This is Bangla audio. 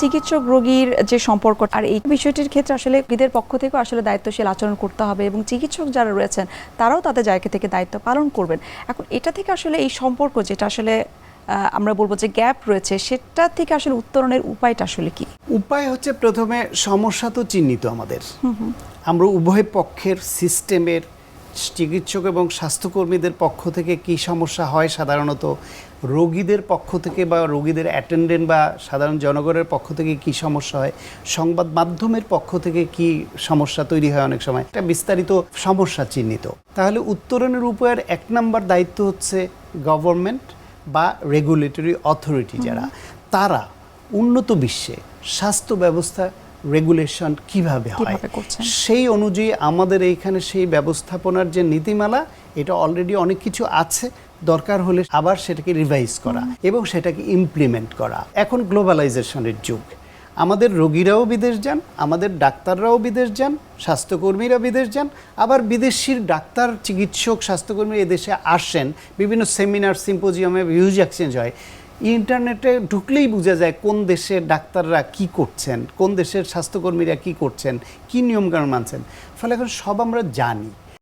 চিকিৎসক রোগীর যে সম্পর্ক আর এই বিষয়টির ক্ষেত্রে আসলে রোগীদের পক্ষ থেকে আসলে দায়িত্বশীল আচরণ করতে হবে এবং চিকিৎসক যারা রয়েছেন তারাও তাদের জায়গা থেকে দায়িত্ব পালন করবেন। এখন এটা থেকে আসলে এই সম্পর্ক যেটা আসলে আমরা বলবো যে গ্যাপ রয়েছে সেটা থেকে আসলে উত্তরণের উপায়টা আসলে কি? উপায় হচ্ছে প্রথমে সমস্যা তো চিহ্নিত আমাদের, আমরা উভয় পক্ষের সিস্টেমের চিকিৎসক এবং স্বাস্থ্যকর্মীদের পক্ষ থেকে কি সমস্যা হয়, সাধারণত রোগীদের পক্ষ থেকে বা রোগীদের অ্যাটেন্ডেন্ট বা সাধারণ জনগণের পক্ষ থেকে কি সমস্যা হয়, সংবাদ মাধ্যমের পক্ষ থেকে কি সমস্যা তৈরি হয়, অনেক সময় একটা বিস্তারিত সমস্যা চিহ্নিত। তাহলে উত্তরণের উপায়ের 1 নম্বর দায়িত্ব হচ্ছে গভর্নমেন্ট বা রেগুলেটরি অথরিটি যারা, তারা উন্নত বিশ্বে স্বাস্থ্য ব্যবস্থা রেগুলেশন কিভাবে হয় সেই অনুযায়ী আমাদের এইখানে সেই ব্যবস্থাপনার যে নীতিমালা এটা অলরেডি অনেক কিছু আছে, দরকার হলে আবার সেটাকে রিভাইজ করা এবং সেটাকে ইমপ্লিমেন্ট করা। এখন গ্লোবালাইজেশনের যুগ, আমাদের রোগীরাও বিদেশ যান, আমাদের ডাক্তাররাও বিদেশ যান, স্বাস্থ্যকর্মীরা বিদেশ যান, আবার বিদেশির ডাক্তার চিকিৎসক স্বাস্থ্যকর্মী এদেশে আসেন, বিভিন্ন সেমিনার সিম্পোজিয়ামে হিউজ এক্সচেঞ্জ হয়। ইন্টারনেটে ঢুকলেই বোঝা যায় কোন দেশের ডাক্তাররা কি করছেন, কোন দেশের স্বাস্থ্যকর্মীরা কি করছেন, কি নিয়মকানুন মানছেন। ফলে এখন সব আমরা জানি।